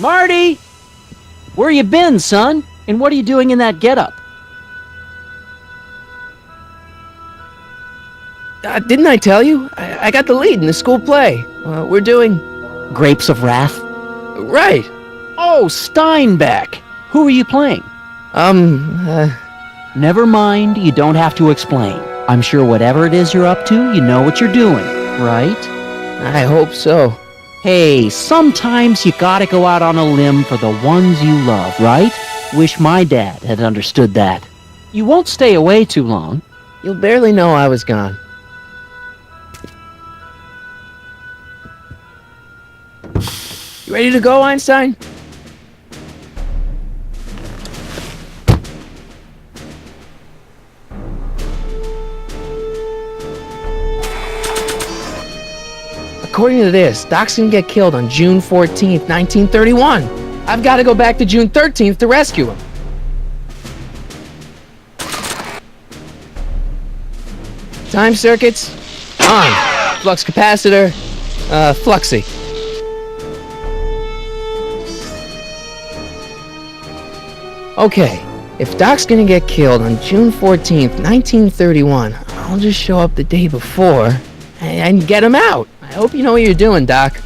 Marty! Where you been, son? And what are you doing in that getup? Didn't I tell you? I got the lead in the school play. We're doing... Grapes of Wrath? Right. Oh, Steinbeck! Who are you playing? Never mind, you don't have to explain. I'm sure whatever it is you're up to, you know what you're doing, right? I hope so. Hey, sometimes you gotta go out on a limb for the ones you love, right? Wish my dad had understood that. You won't stay away too long. You'll barely know I was gone. You ready to go, Einstein? According to this, Doc's gonna get killed on June 14th, 1931. I've got to go back to June 13th to rescue him. Time circuits on. Flux capacitor, fluxy. Okay, if Doc's gonna get killed on June 14th, 1931, I'll just show up the day before and get him out. I hope you know what you're doing, Doc.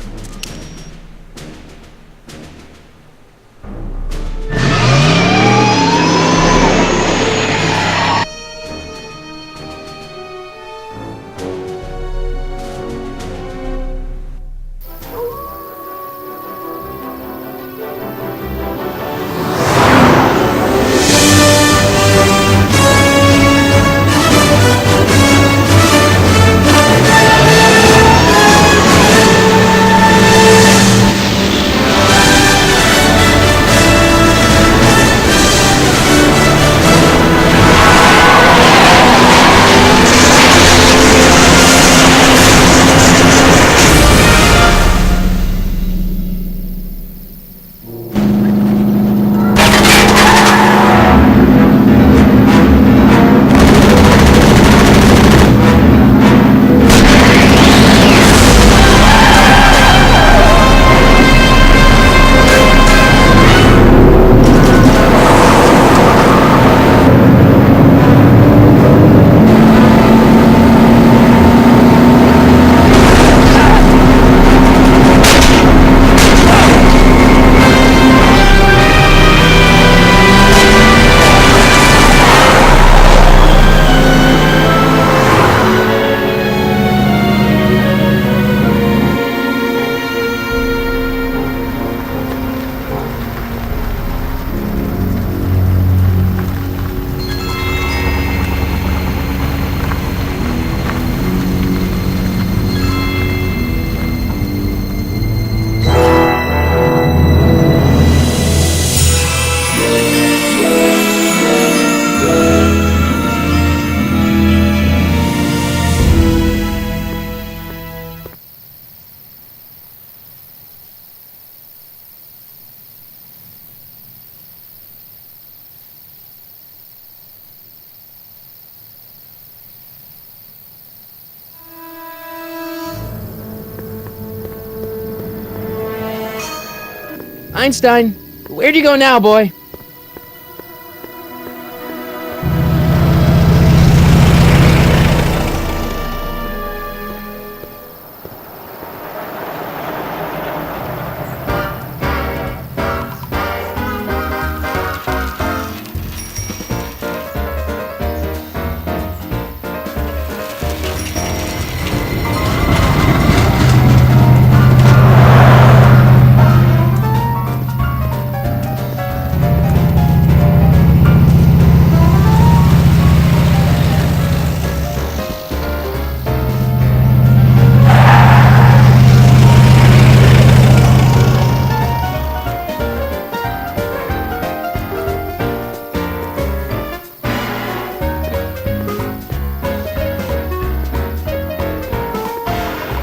Einstein, where'd you go now, boy?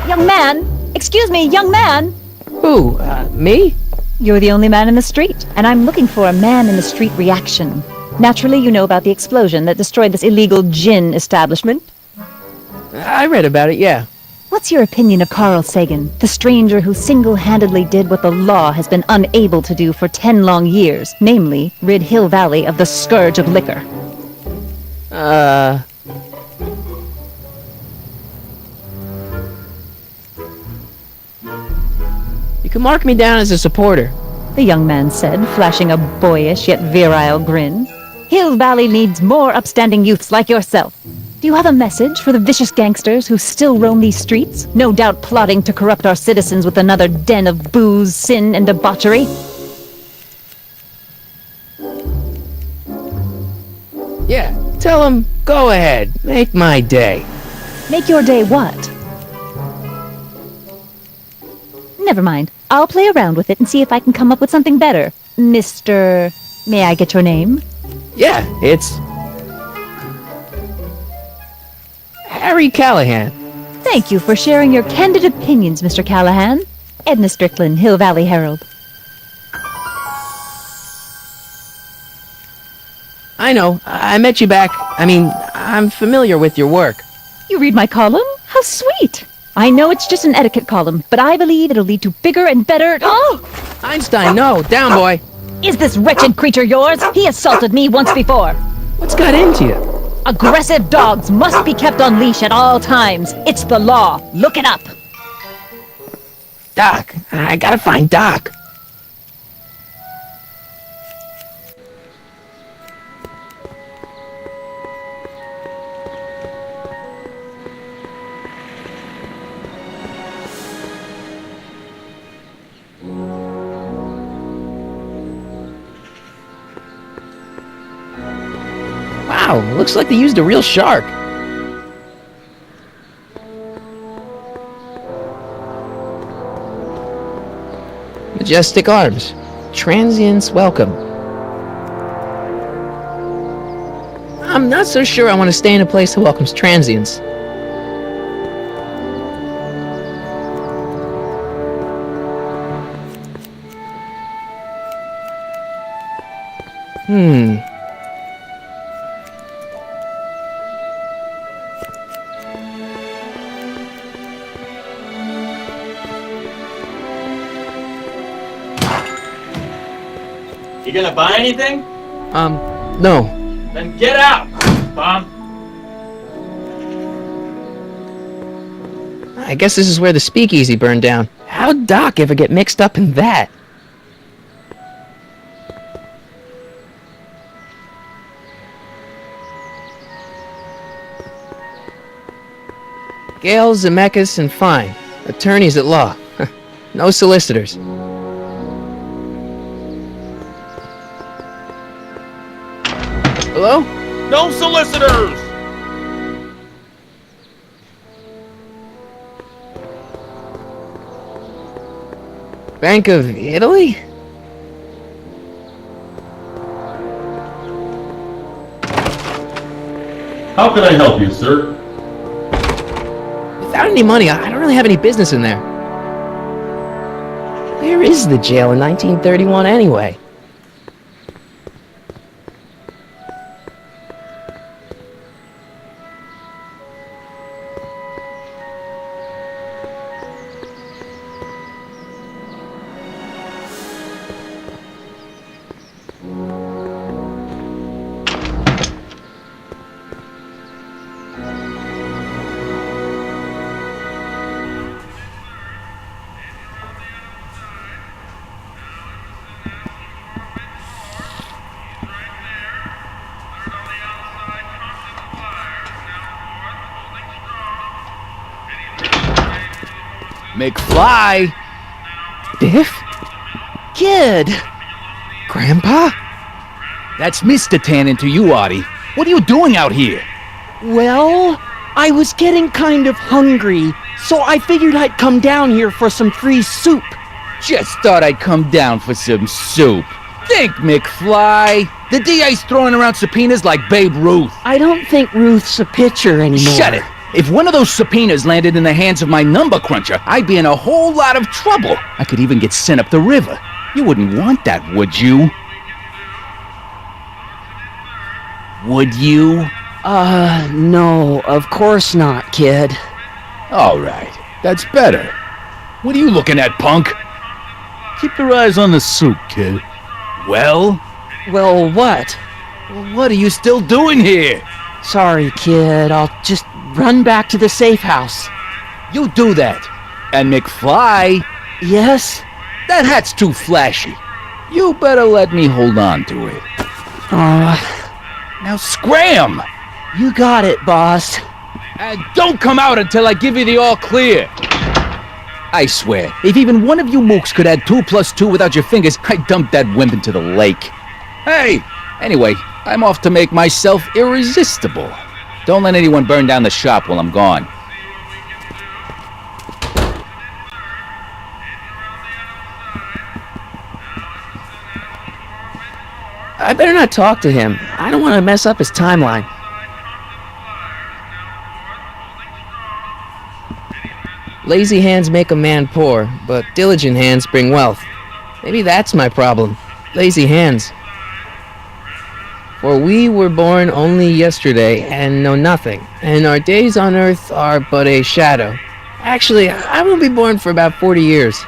Young man! Excuse me, young man! Who, me? You're the only man in the street, and I'm looking for a man-in-the-street reaction. Naturally, you know about the explosion that destroyed this illegal gin establishment. I read about it, yeah. What's your opinion of Carl Sagan, the stranger who single-handedly did what the law has been unable to do for 10 long years, namely, rid Hill Valley of the scourge of liquor? You can mark me down as a supporter. The young man said, flashing a boyish yet virile grin. Hill Valley needs more upstanding youths like yourself. Do you have a message for the vicious gangsters who still roam these streets, no doubt plotting to corrupt our citizens with another den of booze, sin, and debauchery? Yeah, tell them, go ahead, make my day. Make your day what? Never mind. I'll play around with it and see if I can come up with something better. Mr. May I get your name? Yeah, it's Harry Callahan. Thank you for sharing your candid opinions, Mr. Callahan. Edna Strickland, Hill Valley Herald. I know, I met you back. I'm familiar with your work. You read my column? How sweet! I know it's just an etiquette column, but I believe it'll lead to bigger and better... Oh! Einstein, no, down, boy. Is this wretched creature yours? He assaulted me once before. What's got into you? Aggressive dogs must be kept on leash at all times. It's the law. Look it up. Doc, I gotta find Doc. Wow, looks like they used a real shark. Majestic Arms. Transients welcome. I'm not so sure I want to stay in a place that welcomes transients. You gonna buy anything? No. Then get out, Bomb. I guess this is where the speakeasy burned down. How'd Doc ever get mixed up in that? Gale, Zemeckis, and Fine. Attorneys at law. No solicitors. Hello? No solicitors! Bank of Italy? How can I help you, sir? Without any money, I don't really have any business in there. Where is the jail in 1931 anyway? McFly! Biff? Kid! Grandpa? That's Mr. Tannen to you, Artie. What are you doing out here? Well, I was getting kind of hungry, so I figured I'd come down here for some free soup. Just thought I'd come down for some soup. Think, McFly. The DA's throwing around subpoenas like Babe Ruth. I don't think Ruth's a pitcher anymore. Shut it! If one of those subpoenas landed in the hands of my number cruncher, I'd be in a whole lot of trouble. I could even get sent up the river. You wouldn't want that, would you? Would you? No, of course not, kid. All right. That's better. What are you looking at, punk? Keep your eyes on the soup, kid. Well? Well, what? What are you still doing here? Sorry, kid. I'll just run back to the safe house. You do that. And McFly, Yes? that hat's too flashy. You better let me hold on to it. Now scram! You got it, boss. And don't come out until I give you the all clear. I swear, if even one of you mooks could add 2 plus 2 without your fingers, I'd dump that wimp into the lake. Hey! Anyway, I'm off to make myself irresistible. Don't let anyone burn down the shop while I'm gone. I better not talk to him. I don't want to mess up his timeline. Lazy hands make a man poor, but diligent hands bring wealth. Maybe that's my problem. Lazy hands. For we were born only yesterday and know nothing, and our days on earth are but a shadow. Actually, I won't be born for about 40 years.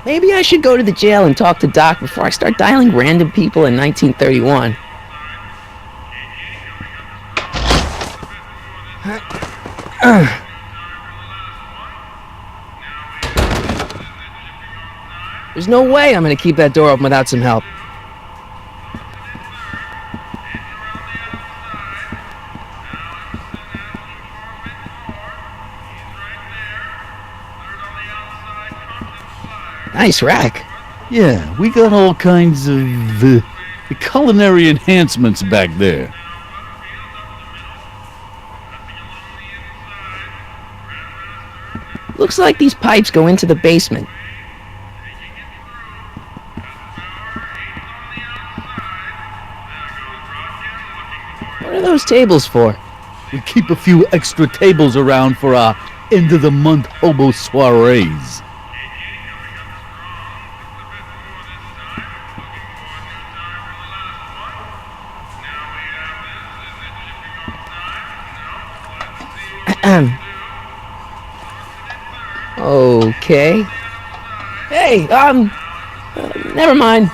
Maybe I should go to the jail and talk to Doc before I start dialing random people in 1931. There's no way I'm gonna keep that door open without some help. Nice rack. Yeah, we got all kinds of culinary enhancements back there. Looks like these pipes go into the basement. What are those tables for? We keep a few extra tables around for our end-of-the-month hobo soirees. Okay. Hey, never mind.